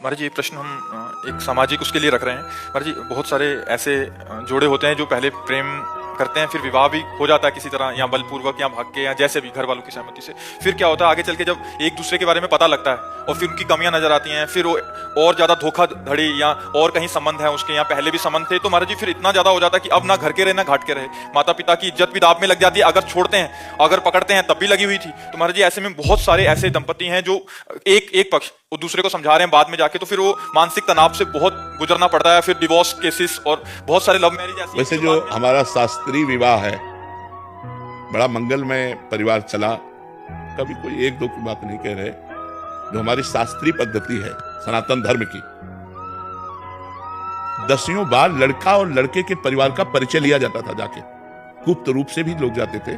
महाराज जी, ये प्रश्न हम एक सामाजिक उसके लिए रख रहे हैं। महाराज जी, बहुत सारे ऐसे जोड़े होते हैं जो पहले प्रेम करते हैं, फिर विवाह भी हो जाता है किसी तरह, या बलपूर्वक या भाग के, या जैसे भी घर वालों की सहमति से। फिर क्या होता है आगे चल के, जब एक दूसरे के बारे में पता लगता है और फिर उनकी कमियां नजर आती हैं, फिर वो और ज्यादा धोखाधड़ी या और कहीं संबंध है उसके, या पहले भी संबंध थे, तो महाराज जी फिर इतना ज्यादा हो जाता है कि अब ना घर के रहे ना घाट के रहे। माता पिता की इज्जत भी दाव में लग जाती है, अगर छोड़ते हैं, अगर पकड़ते हैं तब भी लगी हुई थी। तो महाराज जी ऐसे में बहुत सारे ऐसे दंपति हैं जो एक एक पक्ष वो दूसरे को समझा रहे हैं, बाद में जाके तो फिर वो मानसिक तनाव से बहुत गुजरना पड़ता है, फिर डिवोर्स केसेस और बहुत सारे लव मैरिज ऐसी। वैसे जो हमारा शास्त्रीय विवाह है, बड़ा मंगलमय परिवार चला, कभी कोई एक दो की बात नहीं कह रहे। जो हमारी शास्त्रीय पद्धति है सनातन धर्म की, 10 बार लड़का और लड़के के परिवार का परिचय लिया जाता था जाके। गुप्त रूप से भी लोग जाते थे,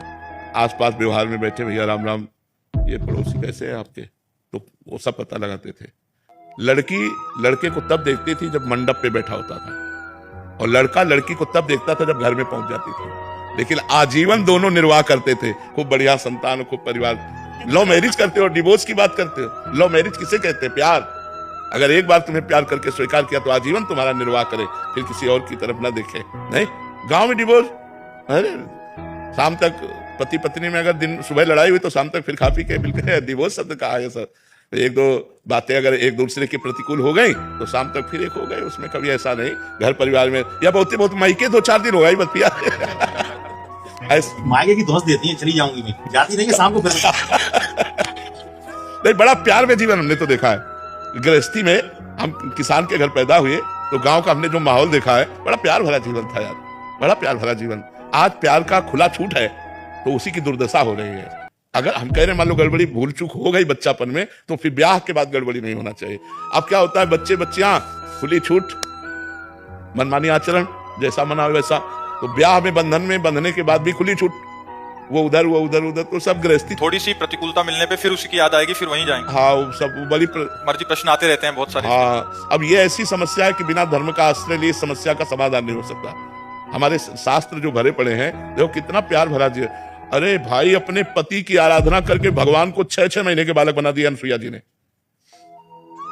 आसपास व्यवहार में बैठे, भैया राम राम, ये पड़ोसी कैसे हैं आपके, तो वो सब पता लगाते थे। लड़की लड़के को तब देखती थी जब मंडप पे बैठा होता था, और लड़का लड़की को तब देखता था जब घर में पहुंच जाती थी। लेकिन आजीवन दोनों निर्वाह करते थे, खूब बढ़िया संतान, खूब परिवार। लव मैरिज करते हो, डिवोर्स की बात करते हो। लव मैरिज किसे कहते हैं? प्यार। अगर एक बार तुम्हें प्यार करके स्वीकार किया तो आजीवन तुम्हारा निर्वाह करे, फिर किसी और की तरफ ना देखे। नहीं, गांव में डिवोर्स, अरे शाम तक पति पत्नी में अगर दिन सुबह लड़ाई हुई तो शाम तक फिर खा पी के मिलकर डिवोर्स शब्द कहा है सर। एक दो बातें अगर एक दूसरे के प्रतिकूल हो गई तो शाम तक फिर एक हो गए, उसमें कभी ऐसा नहीं। घर परिवार में या बहुत मायके 2-4 दिन हो गई बस पिया। मायके की दोस्त देती है, चली जाऊंगी मैं, जाती नहीं कि शाम को फिर। नहीं, बड़ा प्यार में जीवन हमने तो देखा है। गृहस्थी में हम किसान के घर पैदा हुए तो गांव का हमने जो माहौल देखा है, बड़ा प्यार भरा जीवन था यार, बड़ा प्यार भरा जीवन। आज प्यार का खुला छूट है तो उसी की दुर्दशा हो रही है। अगर हम कह रहे हैं मान लो गड़बड़ी भूल चूक हो गई बच्चापन में, तो फिर ब्याह के बाद गड़बड़ी नहीं होना चाहिए। अब क्या होता है, बच्चे बच्चियां खुली छूट, मनमानी आचरण, जैसा मना वैसा। तो ब्याह में बंधन में बंधने के बाद भी खुली छूट, वो उधर वो उधर उधर, तो सब गृहस्थी। थोड़ी सी प्रतिकूलता मिलने पे फिर उसकी याद आएगी, फिर वहीं जाएंगे। हाँ, वो सब बड़ी मर्जी प्रश्न आते रहते हैं बहुत सारे। हाँ, अब ये ऐसी समस्या है कि बिना धर्म का आश्रय लिए इस समस्या का समाधान नहीं हो सकता। हमारे शास्त्र जो भरे पड़े हैं, देखो कितना प्यार भरा जी। अरे भाई, अपने पति की आराधना करके भगवान को 6-6 महीने के बालक बना दिया अनसुईया जी ने।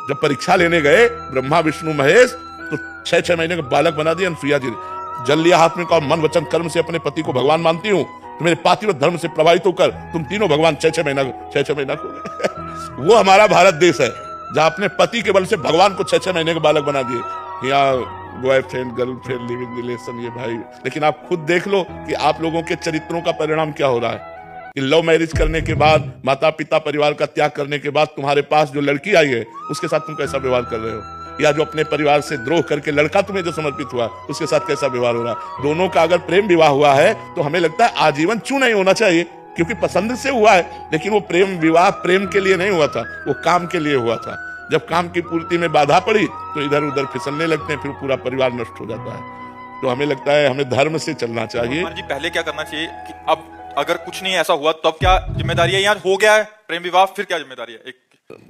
जब परीक्षा लेने गए ब्रह्मा विष्णु महेश, तो 6-6 महीने का बालक बना दिया अनसुईया जी ने। जल लिया हाथ में, कहा मन वचन कर्म से अपने पति को भगवान मानती हूँ, तो मेरे पातिव्रत धर्म से प्रभावित होकर तुम तीनों भगवान 6-6 महीना हो गए। वो हमारा भारत देश है जहां अपने पति के बल से भगवान को 6-6 महीने के बालक बना दिए। यहाँ बॉयफ्रेंड गर्लफ्रेंड लिविंग रिलेशन, ये भाई, लेकिन आप खुद देख लो कि आप लोगों के चरित्रों का परिणाम क्या हो रहा है। कि लव मैरिज करने के बाद, माता पिता परिवार का त्याग करने के बाद तुम्हारे पास जो लड़की आई है उसके साथ तुम कैसा व्यवहार कर रहे हो, या जो अपने परिवार से द्रोह करके लड़का तुम्हें जो समर्पित हुआ उसके साथ कैसा व्यवहार हो रहा है। दोनों का अगर प्रेम विवाह हुआ है तो हमें लगता है आजीवन क्यों नहीं होना चाहिए, क्योंकि पसंद से हुआ है। लेकिन वो प्रेम विवाह प्रेम के लिए नहीं हुआ था, वो काम के लिए हुआ था। जब काम की पूर्ति में बाधा पड़ी तो इधर उधर फिसलने लगते हैं, फिर पूरा परिवार नष्ट हो जाता है। तो हमें लगता है हमें धर्म से चलना चाहिए। जी, पहले क्या करना चाहिए कि अब अगर कुछ नहीं ऐसा हुआ तब क्या जिम्मेदारी है, या हो गया है प्रेम विवाह फिर क्या जिम्मेदारी है?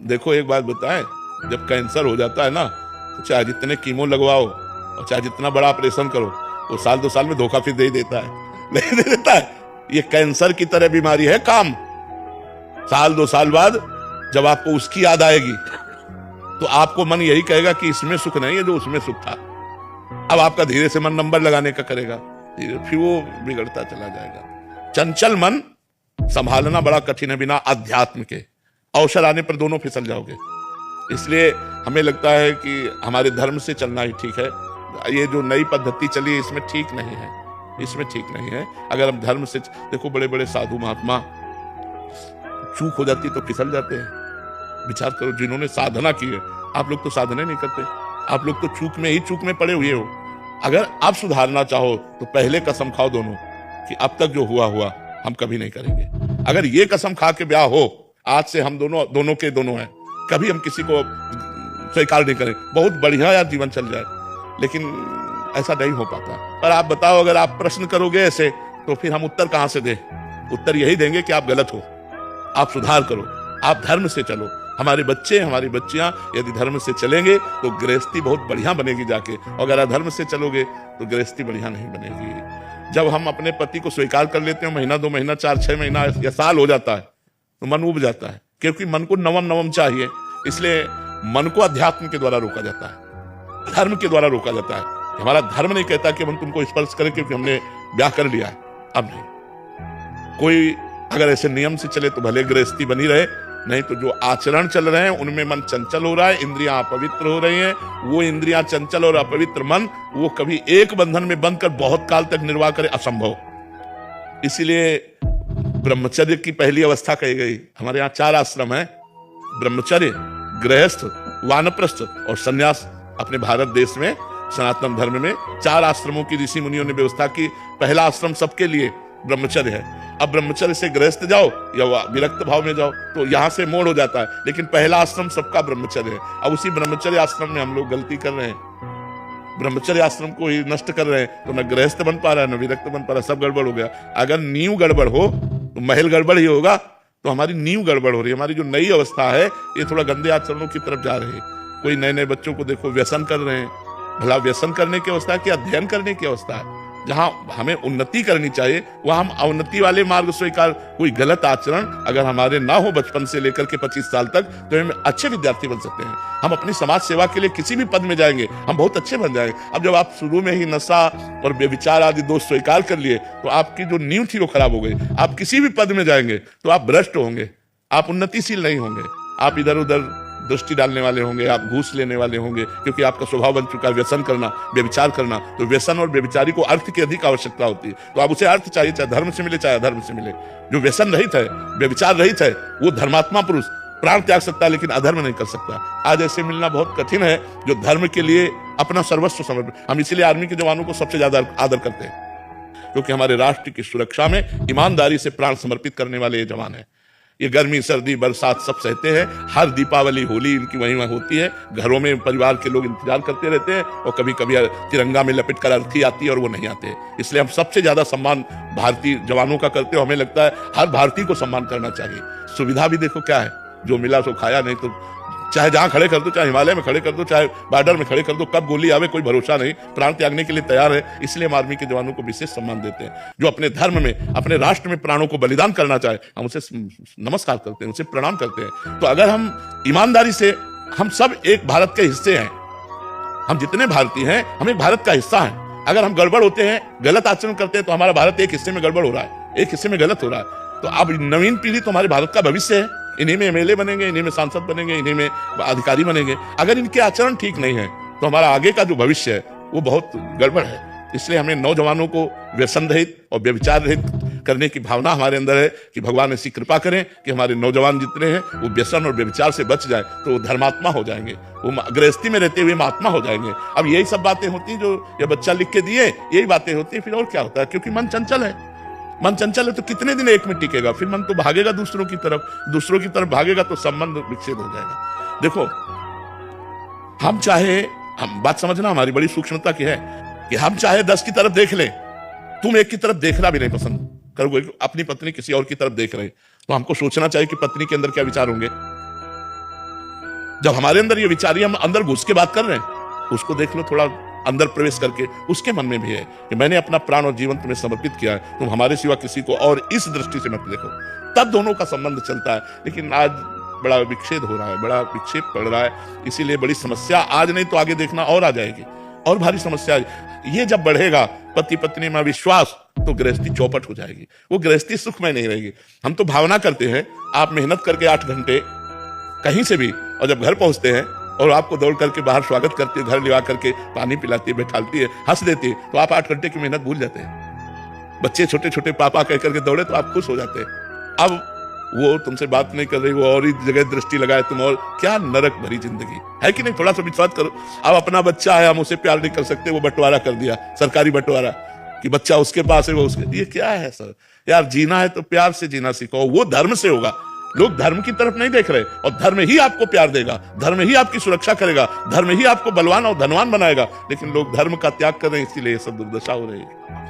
देखो एक बात बताएं, जब कैंसर हो जाता है ना, तो चाहे जितने कीमो लगवाओ और चाहे जितना बड़ा ऑपरेशन करो, वो 1-2 साल में धोखा फिर दे ही देता है, नहीं दे देता है। ये कैंसर की तरह बीमारी है काम। 1-2 साल बाद जब आपको उसकी याद आएगी तो आपको मन यही कहेगा कि इसमें सुख नहीं है जो उसमें सुख था। अब आपका धीरे से मन नंबर लगाने का करेगा, फिर वो बिगड़ता चला जाएगा। चंचल मन संभालना बड़ा कठिन है बिना अध्यात्म के। अवसर आने पर दोनों फिसल जाओगे। इसलिए हमें लगता है कि हमारे धर्म से चलना ही ठीक है। ये जो नई पद्धति चली है इसमें ठीक नहीं है, इसमें ठीक नहीं है। अगर हम धर्म से देखो, बड़े बड़े साधु महात्मा, चूक हो जाती तो फिसल जाते हैं। विचार करो, जिन्होंने साधना की है, आप लोग तो साधना नहीं करते, आप लोग तो चूक में पड़े हुए हो। अगर आप सुधारना चाहो तो पहले कसम खाओ दोनों कि अब तक जो हुआ हम कभी नहीं करेंगे। अगर ये कसम खा के ब्याह हो, आज से हम दोनों के दोनों हैं, कभी हम किसी को स्वीकार नहीं करें, बहुत बढ़िया यार जीवन चल जाए। लेकिन ऐसा नहीं हो पाता। पर आप बताओ, अगर आप प्रश्न करोगे ऐसे तो फिर हम उत्तर कहां से दें? उत्तर यही देंगे कि आप गलत हो, आप सुधार करो, आप धर्म से चलो। हमारे बच्चे हमारी बच्चियां यदि धर्म से चलेंगे तो गृहस्थी बहुत बढ़िया बनेगी जाके, और अगर अधर्म से चलोगे तो गृहस्थी बढ़िया नहीं बनेगी। जब हम अपने पति को स्वीकार कर लेते हैं, महीना 2 महीना 4-6 महीना या साल हो जाता है, तो मन उब जाता है, क्योंकि मन को नवम चाहिए। इसलिए मन को अध्यात्म के द्वारा रोका जाता है, धर्म के द्वारा रोका जाता है। हमारा धर्म नहीं कहता कि हम तुमको स्पर्श करें क्योंकि हमने ब्याह कर लिया है। अब नहीं, कोई अगर ऐसे नियम से चले तो भले गृहस्थी बनी रहे, नहीं तो जो आचरण चल रहे हैं उनमें मन चंचल हो रहा है, इंद्रियां अपवित्र हो रही हैं। वो इंद्रियां चंचल और अपवित्र मन वो कभी एक बंधन में बंध कर बहुत काल तक निर्वाह करे, असंभव। इसीलिए ब्रह्मचर्य की पहली अवस्था कही गई। हमारे यहाँ 4 आश्रम है, ब्रह्मचर्य, गृहस्थ, वानप्रस्थ और सन्यास। अपने भारत देश में सनातन धर्म में 4 आश्रमों की ऋषि मुनियों ने व्यवस्था की। पहला आश्रम सबके लिए ब्रह्मचर्य है। अब ब्रह्मचर्य से गृहस्थ जाओ या विरक्त भाव में जाओ तो यहां से मोड़ हो जाता है, लेकिन पहला आश्रम सबका ब्रह्मचर्य है। अब उसी ब्रह्मचर्य आश्रम में हम लोग गलती कर रहे हैं, ब्रह्मचर्य आश्रम को ही नष्ट कर रहे हैं। तो न गृहस्थ बन पा रहा है, न विरक्त बन पा रहा है, सब गड़बड़ हो गया। अगर नींव गड़बड़ हो तो महल गड़बड़ ही होगा। तो हमारी नींव गड़बड़ हो रही है। हमारी जो नई अवस्था है ये थोड़ा गंदे आचरणों की तरफ जा रही है। कोई नए नए बच्चों को देखो व्यसन कर रहे हैं। भला व्यसन करने की अवस्था है कि अध्ययन करने की अवस्था है? जहां हमें उन्नति करनी चाहिए वहां हम अवनति वाले मार्ग स्वीकार। कोई गलत आचरण अगर हमारे ना हो बचपन से लेकर के 25 साल तक, तो हम अच्छे विद्यार्थी बन सकते हैं। हम अपनी समाज सेवा के लिए किसी भी पद में जाएंगे, हम बहुत अच्छे बन जाएंगे। अब जब आप शुरू में ही नशा और व्यभिचार आदि दोष स्वीकार कर लिए तो आपकी जो नींव थी वो खराब हो गई। आप किसी भी पद में जाएंगे तो आप भ्रष्ट होंगे, आप उन्नतिशील नहीं होंगे, आप इधर उधर दृष्टि डालने वाले होंगे, आप घूस लेने वाले होंगे, क्योंकि आपका स्वभाव बन चुका है व्यसन करना, व्यभिचार करना। तो व्यसन और व्यभिचारी को अर्थ की अधिक आवश्यकता होती है। तो आप उसे अर्थ चाहिए, चाहे धर्म से मिले चाहे अधर्म से मिले। जो व्यसन रहित है, व्यभिचार रहित है, वो धर्मात्मा पुरुष प्राण त्याग सकता है लेकिन अधर्म नहीं कर सकता। आज ऐसे मिलना बहुत कठिन है जो धर्म के लिए अपना सर्वस्व समर्पित। हम इसीलिए आर्मी के जवानों को सबसे ज्यादा आदर करते हैं, क्योंकि हमारे राष्ट्र की सुरक्षा में ईमानदारी से प्राण समर्पित करने वाले ये जवान हैं। ये गर्मी सर्दी बरसात सब सहते हैं। हर दीपावली होली इनकी वहीं होती है। घरों में परिवार के लोग इंतजार करते रहते हैं और कभी कभी तिरंगा में लपेट कर अर्थी आती है और वो नहीं आते। इसलिए हम सबसे ज्यादा सम्मान भारतीय जवानों का करते हो। हमें लगता है हर भारतीय को सम्मान करना चाहिए। सुविधा भी देखो क्या है, जो मिला सो खाया, नहीं तो चाहे जहां खड़े कर दो, चाहे हिमालय में खड़े कर दो, चाहे बॉर्डर में खड़े कर दो, कब गोली आवे कोई भरोसा नहीं। प्राण त्यागने के लिए तैयार है। इसलिए हम आर्मी के जवानों को विशेष सम्मान देते हैं। जो अपने धर्म में, अपने राष्ट्र में प्राणों को बलिदान करना चाहे, हम उसे नमस्कार करते हैं, उसे प्रणाम करते हैं। तो अगर हम ईमानदारी से, हम सब एक भारत के हिस्से हैं, हम जितने भारतीय हैं हम एक भारत का हिस्सा हैं। अगर हम गड़बड़ होते हैं, गलत आचरण करते हैं, तो हमारा भारत एक हिस्से में गड़बड़ हो रहा है, एक हिस्से में गलत हो रहा है। तो अब नवीन पीढ़ी तो हमारे भारत का भविष्य है। इन्हीं में एमएलए बनेंगे, इन्हीं में सांसद बनेंगे, इन्हीं में अधिकारी बनेंगे। अगर इनके आचरण ठीक नहीं है तो हमारा आगे का जो भविष्य है वो बहुत गड़बड़ है। इसलिए हमें नौजवानों को व्यसन रहित और व्यभिचार रहित करने की भावना हमारे अंदर है कि भगवान ऐसी कृपा करें कि हमारे नौजवान जितने हैं वो व्यसन और व्यभिचार से बच जाए, तो वो धर्मात्मा हो जाएंगे, वो गृहस्थी में रहते हुए महात्मा हो जाएंगे। अब यही सब बातें होती हैं जो ये बच्चा लिख के दिए, यही बातें होती हैं। फिर और क्या होता है, क्योंकि मन चंचल है। मन चंचल है तो कितने दिन एक में टिकेगा? फिर मन तो भागेगा दूसरों की तरफ भागेगा तो संबंध विच्छेद हो जाएगा। देखो, हम बात समझना, हमारी बड़ी सूक्ष्मता की है कि हम चाहे 10 की तरफ देख ले, तुम एक की तरफ देखना भी नहीं पसंद करोगे। अपनी पत्नी किसी और की तरफ देख रहे, तो हमको सोचना चाहिए कि पत्नी के अंदर क्या विचार होंगे। जब हमारे अंदर ये विचार, हम अंदर घुस के बात कर रहे हैं, उसको देख लो थोड़ा अंदर प्रवेश करके, उसके मन में भी है कि मैंने अपना प्राण और जीवन तुम्हें समर्पित किया है, तुम हमारे सिवा किसी को और इस दृष्टि से मत देखो। तब दोनों का संबंध चलता है। लेकिन आज बड़ा विक्षेद हो रहा है, बड़ा विक्षेप पड़ रहा है। इसीलिए बड़ी समस्या आज नहीं तो आगे देखना और आ जाएगी, और भारी समस्या। ये जब बढ़ेगा पति पत्नी में विश्वास, तो गृहस्थी चौपट हो जाएगी। वो गृहस्थी सुखमय नहीं रहेगी। हम तो भावना करते हैं, आप मेहनत करके 8 घंटे कहीं से भी, और जब घर पहुंचते हैं और आपको दौड़ करके बाहर स्वागत करती है, घर ले करके पानी पिलाती है, बैठालती है, हंस देती है, तो आप 8 घंटे की मेहनत भूल जाते हैं। बच्चे छोटे छोटे पापा कह करके दौड़े तो आप खुश हो जाते हैं। अब वो तुमसे बात नहीं कर रही, वो और ही जगह दृष्टि लगाए तुम, और क्या नरक भरी जिंदगी है कि नहीं? थोड़ा सा विश्वास करो। अब अपना बच्चा है, हम उसे प्यार नहीं कर सकते, वो बंटवारा कर दिया, सरकारी बंटवारा, कि बच्चा उसके पास है, वो उसके। ये क्या है सर? यार जीना है तो प्यार से जीना सीखो, वो धर्म से होगा। लोग धर्म की तरफ नहीं देख रहे, और धर्म ही आपको प्यार देगा, धर्म ही आपकी सुरक्षा करेगा, धर्म ही आपको बलवान और धनवान बनाएगा। लेकिन लोग धर्म का त्याग कर रहे हैं, इसीलिए ये सब दुर्दशा हो रही है।